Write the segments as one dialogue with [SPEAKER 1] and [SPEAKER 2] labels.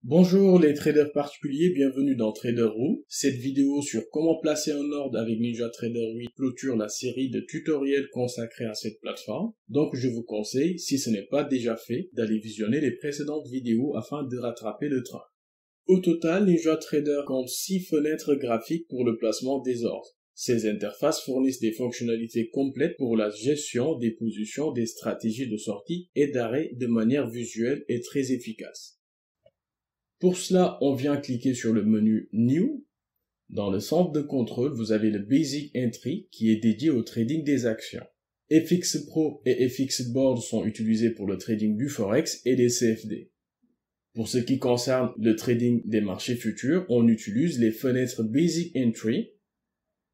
[SPEAKER 1] Bonjour les traders particuliers, bienvenue dans TraderRoom. Cette vidéo sur comment placer un ordre avec NinjaTrader 8 clôture la série de tutoriels consacrés à cette plateforme. Donc je vous conseille, si ce n'est pas déjà fait, d'aller visionner les précédentes vidéos afin de rattraper le train. Au total, NinjaTrader compte 6 fenêtres graphiques pour le placement des ordres. Ces interfaces fournissent des fonctionnalités complètes pour la gestion des positions, des stratégies de sortie et d'arrêt de manière visuelle et très efficace. Pour cela, on vient cliquer sur le menu New. Dans le centre de contrôle, vous avez le Basic Entry qui est dédié au trading des actions. FX Pro et FX Board sont utilisés pour le trading du Forex et des CFD. Pour ce qui concerne le trading des marchés futurs, on utilise les fenêtres Basic Entry,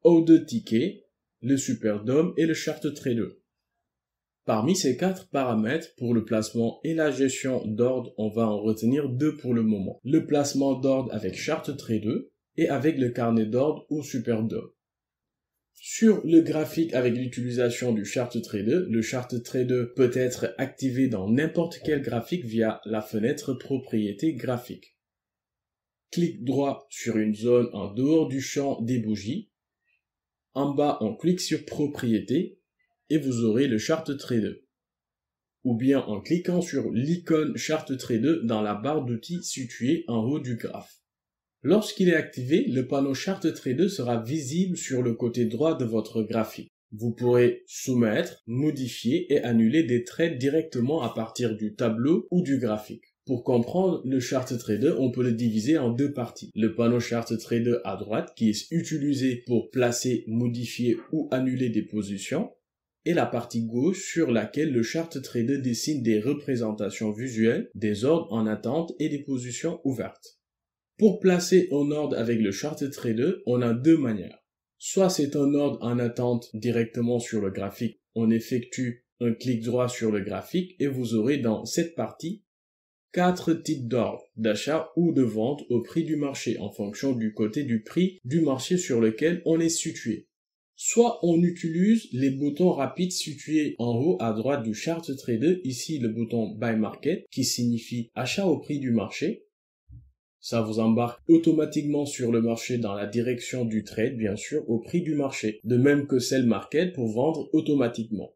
[SPEAKER 1] O2 Ticket, le Superdome et le Chart Trader. Parmi ces 4 paramètres, pour le placement et la gestion d'ordre, on va en retenir 2 pour le moment. Le placement d'ordre avec Chart Trader et avec le carnet d'ordre ou Superdome. Sur le graphique avec l'utilisation du Chart Trader, le Chart Trader peut être activé dans n'importe quel graphique via la fenêtre Propriétés graphiques. Clic droit sur une zone en dehors du champ des bougies. En bas, on clique sur Propriétés et vous aurez le Chart Trader. Ou bien en cliquant sur l'icône Chart Trader dans la barre d'outils située en haut du graphe. Lorsqu'il est activé, le panneau Chart Trader sera visible sur le côté droit de votre graphique. Vous pourrez soumettre, modifier et annuler des trades directement à partir du tableau ou du graphique. Pour comprendre le Chart Trader, on peut le diviser en 2 parties. Le panneau Chart Trader à droite qui est utilisé pour placer, modifier ou annuler des positions, et la partie gauche sur laquelle le Chart Trader dessine des représentations visuelles, des ordres en attente et des positions ouvertes. Pour placer un ordre avec le Chart Trader, on a 2 manières. Soit c'est un ordre en attente directement sur le graphique, on effectue un clic droit sur le graphique et vous aurez dans cette partie 4 types d'ordres d'achat ou de vente au prix du marché en fonction du côté du prix du marché sur lequel on est situé. Soit on utilise les boutons rapides situés en haut à droite du Chart Trader, ici le bouton Buy Market qui signifie achat au prix du marché. Ça vous embarque automatiquement sur le marché dans la direction du trade, bien sûr, au prix du marché. De même que Sell Market pour vendre automatiquement.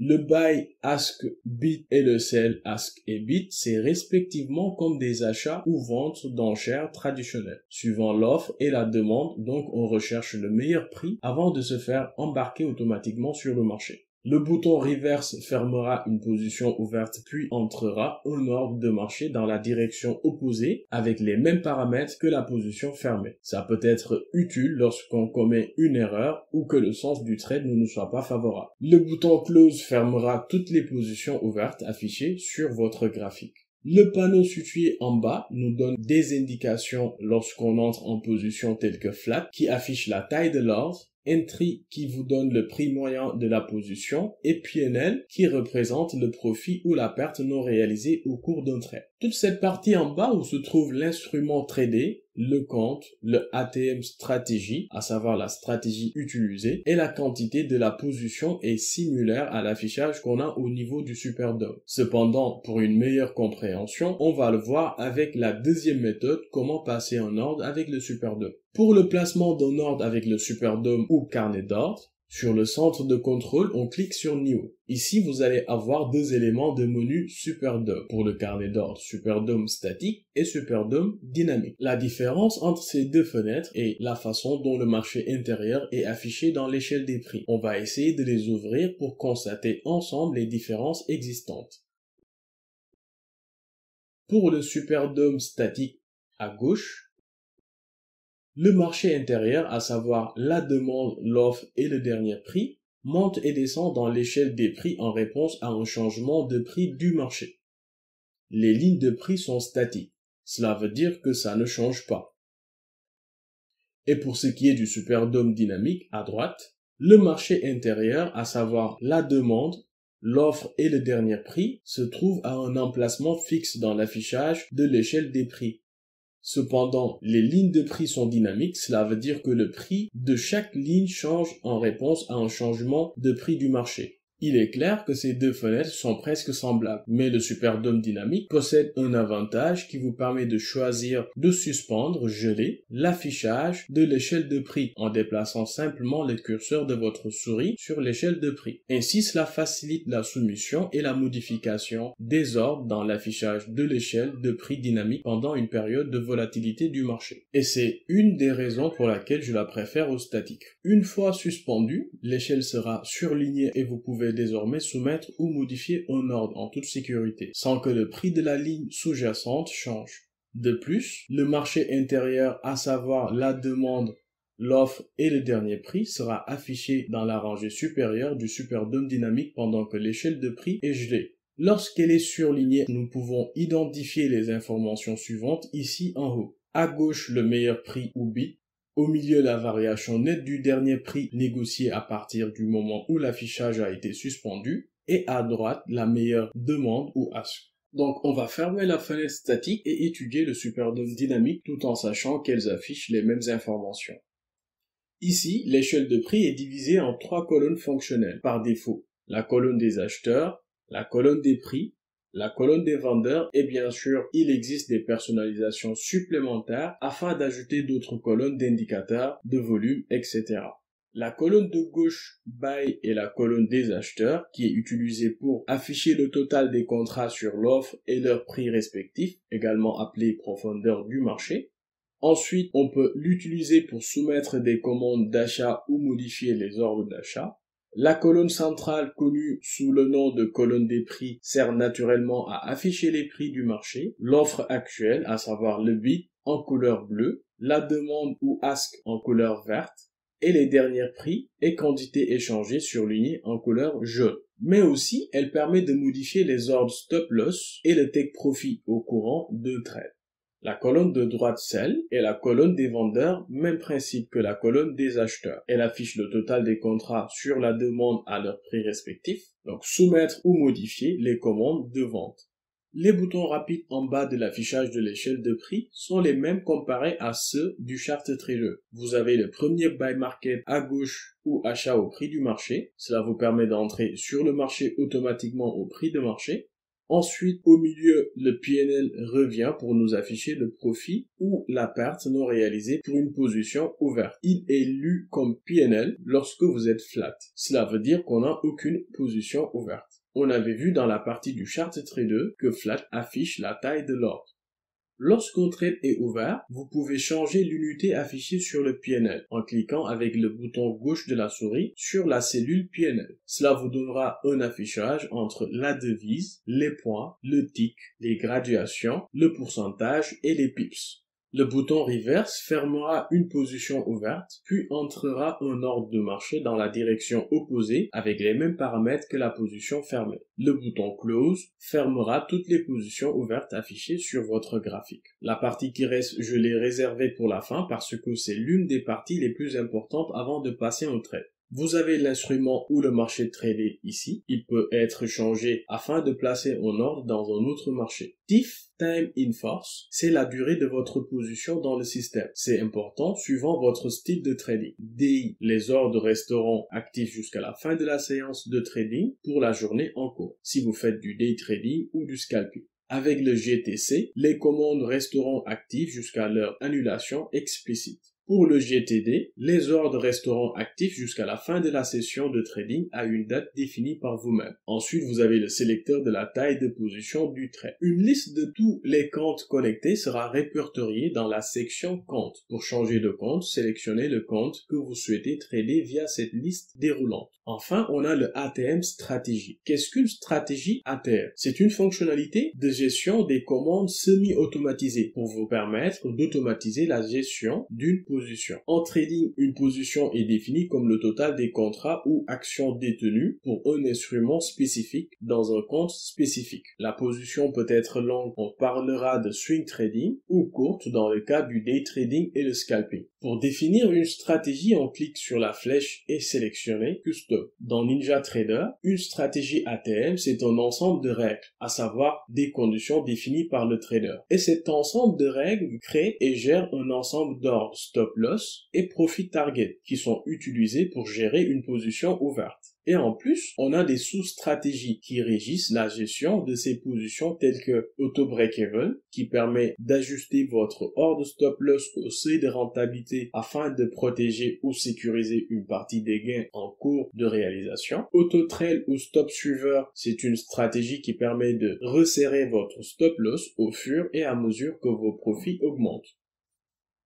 [SPEAKER 1] Le Buy, Ask, Bid et le Sell, Ask et Bid, c'est respectivement comme des achats ou ventes d'enchères traditionnelles. Suivant l'offre et la demande, donc on recherche le meilleur prix avant de se faire embarquer automatiquement sur le marché. Le bouton Reverse fermera une position ouverte puis entrera un ordre de marché dans la direction opposée avec les mêmes paramètres que la position fermée. Ça peut être utile lorsqu'on commet une erreur ou que le sens du trade ne nous soit pas favorable. Le bouton Close fermera toutes les positions ouvertes affichées sur votre graphique. Le panneau situé en bas nous donne des indications lorsqu'on entre en position telle que Flat qui affiche la taille de l'ordre, Entry qui vous donne le prix moyen de la position et P&L qui représente le profit ou la perte non réalisée au cours d'un trade. Toute cette partie en bas où se trouve l'instrument tradé, le compte, le ATM stratégie, à savoir la stratégie utilisée, et la quantité de la position est similaire à l'affichage qu'on a au niveau du Superdome. Cependant, pour une meilleure compréhension, on va le voir avec la deuxième méthode, comment passer un ordre avec le Superdome. Pour le placement d'un ordre avec le Superdome ou carnet d'ordre, sur le centre de contrôle, on clique sur New. Ici, vous allez avoir 2 éléments de menu Superdome. Pour le carnet d'ordre, Superdome statique et Superdome dynamique. La différence entre ces 2 fenêtres est la façon dont le marché intérieur est affiché dans l'échelle des prix. On va essayer de les ouvrir pour constater ensemble les différences existantes. Pour le Superdome statique à gauche, le marché intérieur, à savoir la demande, l'offre et le dernier prix, monte et descend dans l'échelle des prix en réponse à un changement de prix du marché. Les lignes de prix sont statiques. Cela veut dire que ça ne change pas. Et pour ce qui est du Superdome dynamique à droite, le marché intérieur, à savoir la demande, l'offre et le dernier prix, se trouve à un emplacement fixe dans l'affichage de l'échelle des prix. Cependant, les lignes de prix sont dynamiques, cela veut dire que le prix de chaque ligne change en réponse à un changement de prix du marché. Il est clair que ces deux fenêtres sont presque semblables, mais le Superdome dynamique possède un avantage qui vous permet de choisir de suspendre, geler, l'affichage de l'échelle de prix en déplaçant simplement le curseur de votre souris sur l'échelle de prix. Ainsi, cela facilite la soumission et la modification des ordres dans l'affichage de l'échelle de prix dynamique pendant une période de volatilité du marché. Et c'est une des raisons pour laquelle je la préfère au statique. Une fois suspendue, l'échelle sera surlignée et vous pouvez désormais soumettre ou modifier un ordre en toute sécurité, sans que le prix de la ligne sous-jacente change. De plus, le marché intérieur, à savoir la demande, l'offre et le dernier prix, sera affiché dans la rangée supérieure du Superdome dynamique pendant que l'échelle de prix est gelée. Lorsqu'elle est surlignée, nous pouvons identifier les informations suivantes ici en haut. À gauche, le meilleur prix ou bid. Au milieu, la variation nette du dernier prix négocié à partir du moment où l'affichage a été suspendu. Et à droite, la meilleure demande ou ask. Donc, on va fermer la fenêtre statique et étudier le Superdome dynamique tout en sachant qu'elles affichent les mêmes informations. Ici, l'échelle de prix est divisée en 3 colonnes fonctionnelles par défaut. La colonne des acheteurs, la colonne des prix, la colonne des vendeurs et bien sûr, il existe des personnalisations supplémentaires afin d'ajouter d'autres colonnes d'indicateurs, de volume, etc. La colonne de gauche Buy est la colonne des acheteurs qui est utilisée pour afficher le total des contrats sur l'offre et leur prix respectif, également appelé profondeur du marché. Ensuite, on peut l'utiliser pour soumettre des commandes d'achat ou modifier les ordres d'achat. La colonne centrale, connue sous le nom de colonne des prix, sert naturellement à afficher les prix du marché, l'offre actuelle, à savoir le bid en couleur bleue, la demande ou ask en couleur verte, et les derniers prix et quantités échangées surlignées en couleur jaune. Mais aussi, elle permet de modifier les ordres stop loss et le take profit au courant de trade. La colonne de droite Sell est la colonne des vendeurs, même principe que la colonne des acheteurs. Elle affiche le total des contrats sur la demande à leur prix respectif, donc soumettre ou modifier les commandes de vente. Les boutons rapides en bas de l'affichage de l'échelle de prix sont les mêmes comparés à ceux du Chart Trader. Vous avez le premier Buy Market à gauche ou achat au prix du marché. Cela vous permet d'entrer sur le marché automatiquement au prix de marché. Ensuite, au milieu, le PNL revient pour nous afficher le profit ou la perte non réalisée pour une position ouverte. Il est lu comme PNL lorsque vous êtes flat. Cela veut dire qu'on n'a aucune position ouverte. On avait vu dans la partie du Chart Trader que flat affiche la taille de l'ordre. Lorsqu'un trade est ouvert, vous pouvez changer l'unité affichée sur le PNL en cliquant avec le bouton gauche de la souris sur la cellule PNL. Cela vous donnera un affichage entre la devise, les points, le tick, les graduations, le pourcentage et les pips. Le bouton reverse fermera une position ouverte, puis entrera un ordre de marché dans la direction opposée avec les mêmes paramètres que la position fermée. Le bouton close fermera toutes les positions ouvertes affichées sur votre graphique. La partie qui reste, je l'ai réservée pour la fin parce que c'est l'une des parties les plus importantes avant de passer au trade. Vous avez l'instrument ou le marché tradé ici. Il peut être changé afin de placer un ordre dans un autre marché. TIF, Time in Force, c'est la durée de votre position dans le système. C'est important suivant votre style de trading. DI, les ordres resteront actifs jusqu'à la fin de la séance de trading pour la journée en cours, si vous faites du day trading ou du scalping. Avec le GTC, les commandes resteront actives jusqu'à leur annulation explicite. Pour le GTD, les ordres resteront actifs jusqu'à la fin de la session de trading à une date définie par vous-même. Ensuite, vous avez le sélecteur de la taille de position du trade. Une liste de tous les comptes connectés sera répertoriée dans la section compte. Pour changer de compte, sélectionnez le compte que vous souhaitez trader via cette liste déroulante. Enfin, on a le ATM stratégie. Qu'est-ce qu'une stratégie ATM? C'est une fonctionnalité de gestion des commandes semi-automatisées pour vous permettre d'automatiser la gestion d'une position. En trading, une position est définie comme le total des contrats ou actions détenues pour un instrument spécifique dans un compte spécifique. La position peut être longue, on parlera de swing trading, ou courte dans le cas du day trading et le scalping. Pour définir une stratégie, on clique sur la flèche et sélectionner Custom. Dans NinjaTrader, une stratégie ATM, c'est un ensemble de règles, à savoir des conditions définies par le trader. Et cet ensemble de règles crée et gère un ensemble d'ordres stop loss et profit target qui sont utilisés pour gérer une position ouverte. Et en plus, on a des sous-stratégies qui régissent la gestion de ces positions telles que Auto Break-Even, qui permet d'ajuster votre ordre stop loss au seuil de rentabilité afin de protéger ou sécuriser une partie des gains en cours de réalisation. Auto Trail ou Stop Suiveur, c'est une stratégie qui permet de resserrer votre stop loss au fur et à mesure que vos profits augmentent.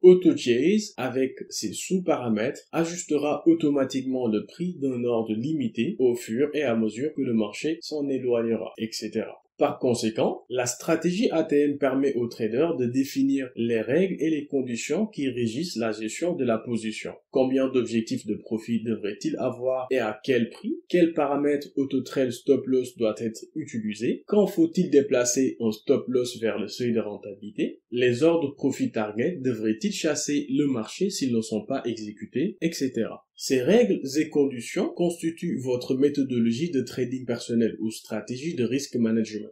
[SPEAKER 1] Auto Chase, avec ses sous-paramètres, ajustera automatiquement le prix d'un ordre limité au fur et à mesure que le marché s'en éloignera, etc. Par conséquent, la stratégie ATM permet aux traders de définir les règles et les conditions qui régissent la gestion de la position. Combien d'objectifs de profit devrait-il avoir et à quel prix? Quels paramètres auto-trail stop loss doit être utilisé? Quand faut-il déplacer un stop loss vers le seuil de rentabilité? Les ordres profit target devraient-ils chasser le marché s'ils ne sont pas exécutés, etc. Ces règles et conditions constituent votre méthodologie de trading personnel ou stratégie de risk management.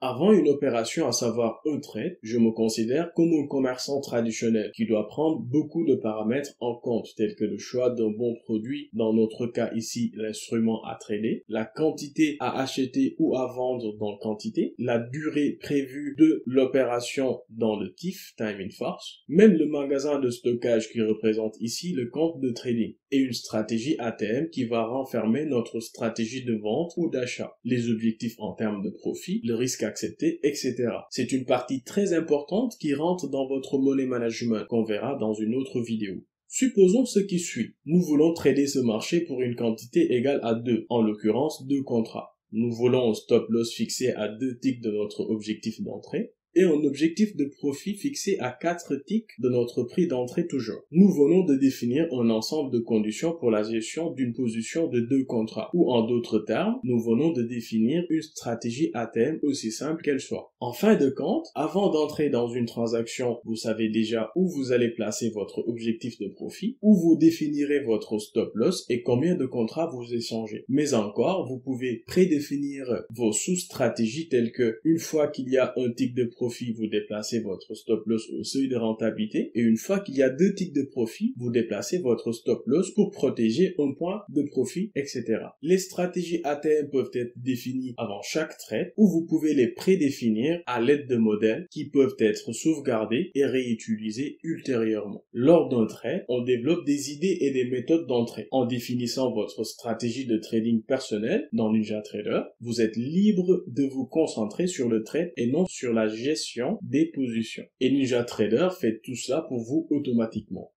[SPEAKER 1] Avant une opération, à savoir un trade, je me considère comme un commerçant traditionnel qui doit prendre beaucoup de paramètres en compte, tels que le choix d'un bon produit, dans notre cas ici l'instrument à trader, la quantité à acheter ou à vendre dans quantité, la durée prévue de l'opération dans le TIF, Time in Force, même le magasin de stockage qui représente ici le compte de trading, et une stratégie ATM qui va renfermer notre stratégie de vente ou d'achat, les objectifs en termes de profit, le risque accepté, etc. C'est une partie très importante qui rentre dans votre money management, qu'on verra dans une autre vidéo. Supposons ce qui suit. Nous voulons trader ce marché pour une quantité égale à 2, en l'occurrence 2 contrats. Nous voulons un stop loss fixé à 2 ticks de notre objectif d'entrée et un objectif de profit fixé à 4 ticks de notre prix d'entrée toujours. Nous venons de définir un ensemble de conditions pour la gestion d'une position de 2 contrats, ou en d'autres termes, nous venons de définir une stratégie ATM aussi simple qu'elle soit. En fin de compte, avant d'entrer dans une transaction, vous savez déjà où vous allez placer votre objectif de profit, où vous définirez votre stop loss et combien de contrats vous échangez. Mais encore, vous pouvez prédéfinir vos sous-stratégies telles que, une fois qu'il y a un tick de profit, vous déplacez votre stop loss au seuil de rentabilité et une fois qu'il y a 2 ticks de profit, vous déplacez votre stop loss pour protéger un point de profit, etc. Les stratégies ATM peuvent être définies avant chaque trade ou vous pouvez les prédéfinir à l'aide de modèles qui peuvent être sauvegardés et réutilisés ultérieurement. Lors d'un trade, on développe des idées et des méthodes d'entrée. En définissant votre stratégie de trading personnel dans NinjaTrader, vous êtes libre de vous concentrer sur le trade et non sur la gestion des positions. Et NinjaTrader fait tout cela pour vous automatiquement.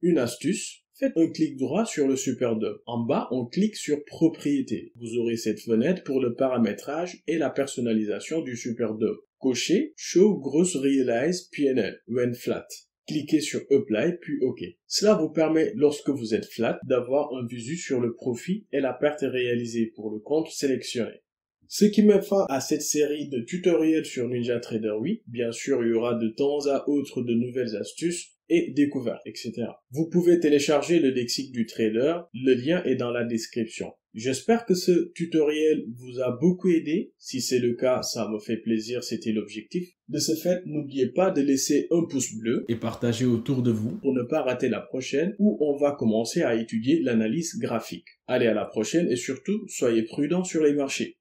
[SPEAKER 1] Une astuce, faites un clic droit sur le SuperDub. En bas, on clique sur Propriétés. Vous aurez cette fenêtre pour le paramétrage et la personnalisation du SuperDub. Cochez Show Gross Realize PNL when flat. Cliquez sur Apply puis OK. Cela vous permet, lorsque vous êtes flat, d'avoir un visu sur le profit et la perte réalisée pour le compte sélectionné. Ce qui met fin à cette série de tutoriels sur NinjaTrader 8. Bien sûr, il y aura de temps à autre de nouvelles astuces et découvertes, etc. Vous pouvez télécharger le lexique du trader, le lien est dans la description. J'espère que ce tutoriel vous a beaucoup aidé. Si c'est le cas, ça me fait plaisir, c'était l'objectif. De ce fait, n'oubliez pas de laisser un pouce bleu et partager autour de vous pour ne pas rater la prochaine où on va commencer à étudier l'analyse graphique. Allez, à la prochaine et surtout, soyez prudents sur les marchés.